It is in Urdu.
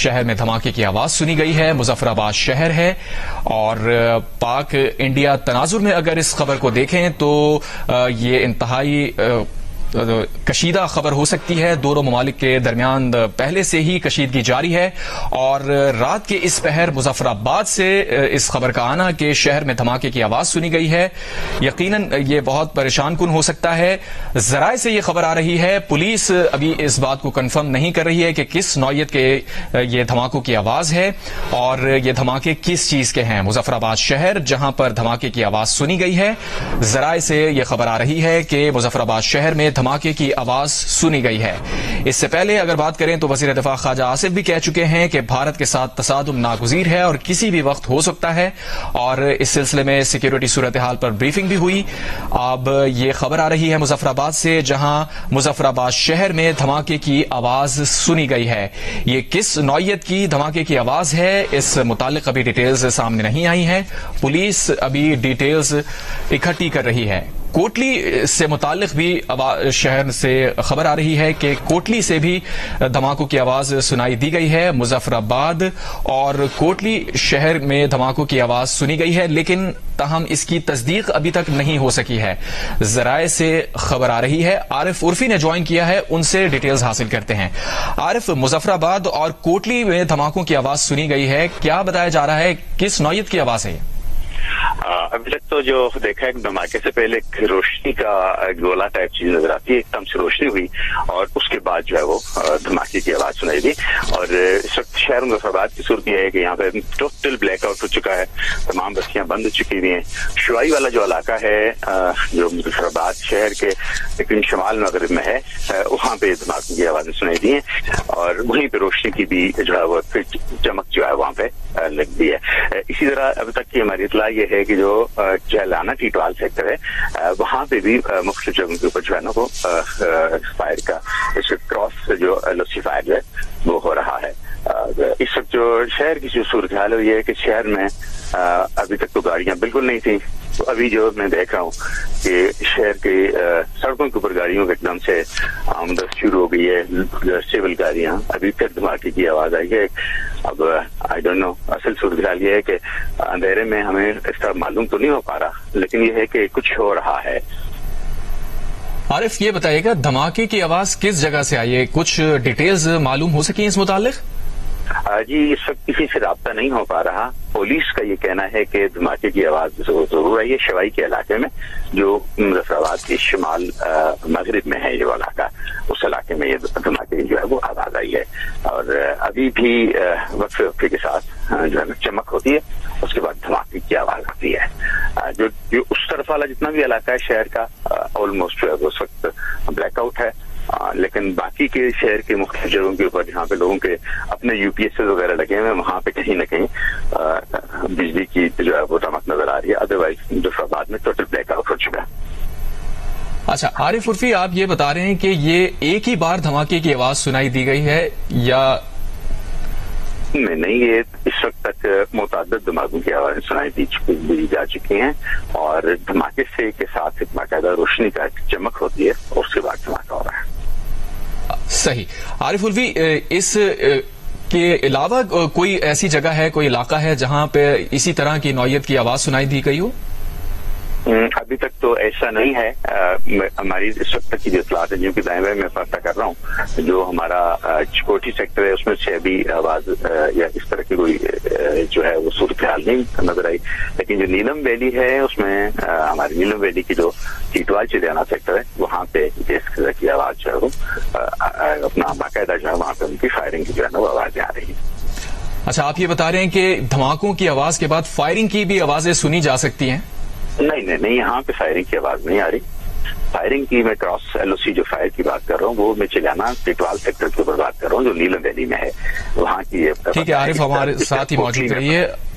شہر میں دھماکے کی آواز سنی گئی ہے. مظفر آباد شہر ہے اور پاک انڈیا تناظر میں اگر اس خبر کو دیکھیں تو یہ انتہائی کشیدہ خبر ہو سکتی ہے. دونوں ممالک کے درمیان پہلے سے ہی کشیدگی جاری ہے اور رات کے اس پہر مظفر آباد سے اس خبر کا آنا کہ شہر میں دھماکے کی آواز سنی گئی ہے یقیناً یہ بہت پریشان کن ہو سکتا ہے. ذرائع سے یہ خبر آ رہی ہے, پولیس ابھی اس بات کو کنفرم نہیں کر رہی ہے کہ کس نوعیت کے یہ دھماکوں کی آواز ہے اور یہ دھماکے کس چیز کے ہیں. مظفر آباد شہر جہاں پر دھماکے کی آواز سنی گئی ہے, ذرائع سے یہ خبر آ رہی ہے کہ مظفر آباد شہر میں دھماکے کی آواز سنی گئی ہے. اس سے پہلے اگر بات کریں تو وزیر دفاع خواجہ آصف بھی کہہ چکے ہیں کہ بھارت کے ساتھ تصادم ناگزیر ہے اور کسی بھی وقت ہو سکتا ہے اور اس سلسلے میں سیکیورٹی صورتحال پر بریفنگ بھی ہوئی. اب یہ خبر آ رہی ہے مظفر آباد سے جہاں مظفر آباد شہر میں دھماکے کی آواز سنی گئی ہے. یہ کس نوعیت کی دھماکے کی آواز ہے اس متعلق ابھی ڈیٹیلز سامنے نہیں آئی ہیں. پولیس ابھی ڈیٹیلز اکٹھی کر رہی ہے. کوٹلی سے متعلق بھی شہر سے خبر آ رہی ہے کہ کوٹلی سے بھی دھماکوں کی آواز سنائی دی گئی ہے. مظفر آباد اور کوٹلی شہر میں دھماکوں کی آواز سنی گئی ہے لیکن تاہم اس کی تصدیق ابھی تک نہیں ہو سکی ہے. ذرائع سے خبر آ رہی ہے. عارف عرفی نے جوائن کیا ہے, ان سے ڈیٹیلز حاصل کرتے ہیں. عارف, مظفر آباد اور کوٹلی میں دھماکوں کی آواز سنی گئی ہے, کیا بتایا جا رہا ہے, کس نوعیت کی آواز ہے؟ ابھی تک تو جو دیکھا ہے دھماکے سے پہلے ایک روشنی کا گولا ٹائپ چیز نظر آتی ہے, ایک دم سے روشنی ہوئی اور اس کے بعد جو ہے وہ دھماکے کی آواز سنائی دی. اور اس وقت شہر مظفر آباد کی صورت یہ ہے کہ یہاں پہ ٹوٹل بلیک آؤٹ ہو چکا ہے, تمام بستیاں بند ہو چکی ہوئی ہیں. شوائی والا جو علاقہ ہے جو مظفر آباد شہر کے لیکن شمال مغرب میں ہے, وہاں پہ دھماکے کی آوازیں سنائی دی ہیں اور وہیں پہ روشنی کی بھی جو ہے وہ چمک جو ہے وہاں پہ لگ دی ہے. اسی طرح ابھی تک کی ہماری اطلاع یہ ہے کہ جو جہلانہ ٹیٹوال سیکٹر ہے وہاں پہ بھی مختلف جگہوں کے اوپر جو ہے نا وہ فائر کا کراس جو لوسی فائر جو ہے وہ ہو رہا ہے. اس وقت جو شہر کی جو صورتحال ہے یہ ہے کہ شہر میں ابھی تک تو گاڑیاں بالکل نہیں تھیں, تو ابھی جو میں دیکھ رہا ہوں کہ شہر کے سڑکوں کے اوپر گاڑیوں ایک دم سے آمد شروع ہو گئی ہے, سول گاڑیاں. ابھی پھر دھماکے کی آواز آئی ہے. اب آئی ڈونٹ نو, اصل صورتحال یہ ہے کہ اندھیرے میں ہمیں اس طرح معلوم تو نہیں ہو پا رہا لیکن یہ ہے کہ کچھ ہو رہا ہے. عارف, یہ بتائیے گا دھماکے کی آواز کس جگہ سے آئی ہے, کچھ ڈیٹیلز معلوم ہو سکی اس متعلق؟ جی اس وقت کسی سے رابطہ نہیں ہو پا رہا. پولیس کا یہ کہنا ہے کہ دھماکے کی آواز ضرور آئی ہے شوائی کے علاقے میں جو مظفر آباد کے شمال مغرب میں ہے یہ علاقہ, اس علاقے میں یہ دھماکے کی جو ہے وہ آواز آئی ہے. اور ابھی بھی وقفے وقفے کے ساتھ جو ہے نا چمک ہوتی ہے, اس کے بعد دھماکے کی آواز آتی ہے. جو اس طرف والا جتنا بھی علاقہ ہے شہر کا آلموسٹ جو ہے وہ اس وقت بلیک آؤٹ ہے, لیکن باقی کے شہر کے مختلف جگہوں کے اوپر جہاں پہ لوگوں کے اپنے یو پی ایس وغیرہ لگے ہوئے ہیں وہاں پہ کہیں نہ کہیں بجلی کی جو ہے وہ چمک نظر آ رہی ہے. ادروائز مظفر آباد میں ٹوٹل بلیک آؤٹ ہو چکا ہے. اچھا عارف عرفی, آپ یہ بتا رہے ہیں کہ یہ ایک ہی بار دھماکے کی آواز سنائی دی گئی ہے یا نہیں؟ یہ اس وقت تک متعدد دھماکوں کی آوازیں سنائی دی جا چکی ہیں اور دھماکے سے کے ساتھ ایک باقاعدہ روشنی کا چمک ہوتی ہے اور اس کے بعد دھماکہ ہو رہا ہے. صحیح. عارف عرفی, اس کے علاوہ کوئی ایسی جگہ ہے, کوئی علاقہ ہے جہاں پہ اسی طرح کی نوعیت کی آواز سنائی دی گئی ہو؟ ابھی تک تو ایسا نہیں ہے. ہماری اس وقت تک کی جو اطلاعات ہیں جن کی دائیں بائیں میں پتہ کر رہا ہوں, جو ہمارا کوٹھی سیکٹر ہے اس میں سے ابھی آواز یا اس طرح کی کوئی جو ہے وہ صورتحال نہیں نظر آئی. لیکن جو نیلم ویلی ہے اس میں ہماری نیلم ویلی کی جو ٹیٹوال چلیانہ سیکٹر ہے وہاں پہ اس قسم کی آواز جو ہے وہ اپنا باقاعدہ جو ہے وہاں پہ ان کی فائرنگ کی جو ہے نا وہ آوازیں آ رہی ہیں. اچھا, آپ یہ بتا رہے ہیں کہ دھماکوں کی آواز کے بعد فائرنگ کی بھی آوازیں سنی جا سکتی ہیں؟ نہیں, یہاں پہ فائرنگ کی آواز نہیں آ رہی. فائرنگ کی میں کراس ایل او سی جو فائر کی بات کر رہا ہوں وہ میں چلیانہ ٹیٹوال سیکٹر کے اوپر بات کر رہا ہوں جو نیلم ویلی میں ہے وہاں کی. ٹھیک ہے عارف, ہمارے ساتھ ہی موجود رہیے.